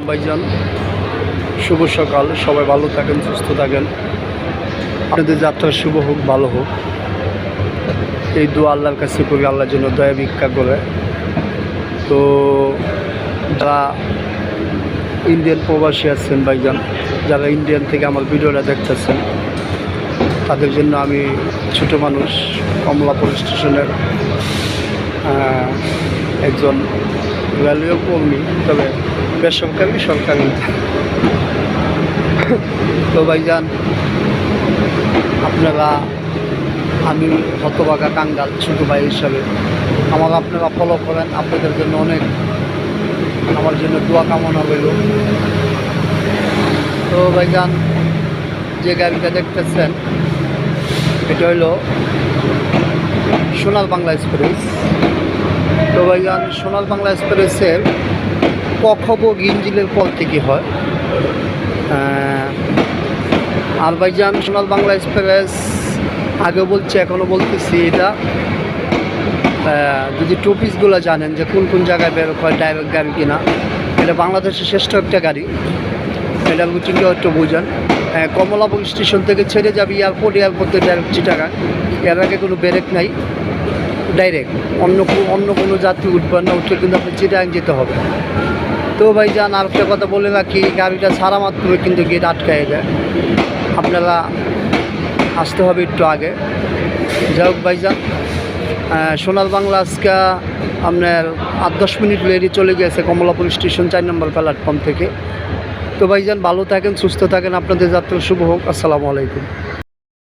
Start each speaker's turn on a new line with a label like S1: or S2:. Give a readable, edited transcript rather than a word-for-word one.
S1: ভাইজান শুভ সকাল, সবাই ভালো থাকেন, সুস্থ থাকেন, আপনাদের যাত্রা শুভ হোক, ভালো হোক, এই দোয়া আল্লাহর কাছে করি, আল্লাহর জন্য দয়া ভিক্ষা করে। তো যারা ইন্ডিয়ান প্রবাসী আছেন ভাইজান, যারা ইন্ডিয়ান থেকে আমার ভিডিওটা দেখতেছেন, তাদের জন্য আমি ছোট মানুষ, কমলাপুর স্টেশনের একজন রেলওয়ে কর্মী, তবে বেসরকারি সরকারি। তো ভাইজান আপনারা, আমি হতভাগা কাঙ্গাল ছোটো ভাই হিসাবে আমার আপনারা ফলো করেন, আপনাদের জন্য অনেক, আমার জন্য দোয়া কামনা রইল। তো ভাইজান যে গাড়িটা দেখতেছেন এটা হইল সোনার বাংলা এক্সপ্রেস। তো ভাইজান সোনার বাংলা এক্সপ্রেসের কখব গিঞ্জিলের পর থেকে হয়। আর ভাইজান সোনার বাংলা এক্সপ্রেস আগে বলছি, এখনও বলতেছি, এটা যদি টপিসগুলো জানেন যে কোন কোন জায়গায় বের হয় ডাইরেক্ট গাড়ি কিনা, এটা বাংলাদেশের শ্রেষ্ঠ একটা গাড়ি, এটা রুটিনটাও একটু বোঝেন। কমলাপুর স্টেশন থেকে ছেড়ে যাবে এয়ারপোর্টে ডাইরেক্ট চিটাগাং, এর আগে কোনো ব্রেক নাই, ডাইরেক্ট অন্য কোনো যাত্রী উঠবেন না, উঠে কিন্তু আপনি চিটাগাং যেতে হবে। তো ভাইজান আর একটা কথা বলে রাখি, গাড়িটা ছাড়া মাত্রই কিন্তু গেট আটকায় দেয়, আপনারা আসতে হবে একটু আগে। যাই হোক ভাইজান, সোনার বাংলা আজকে আপনার 8-10 মিনিট লেটে চলে গেছে কমলাপুর স্টেশন 4 নম্বর প্ল্যাটফর্ম থেকে। তো ভাইজান ভালো থাকেন, সুস্থ থাকেন, আপনাদের যাত্রা শুভ হোক। আসসালামু আলাইকুম।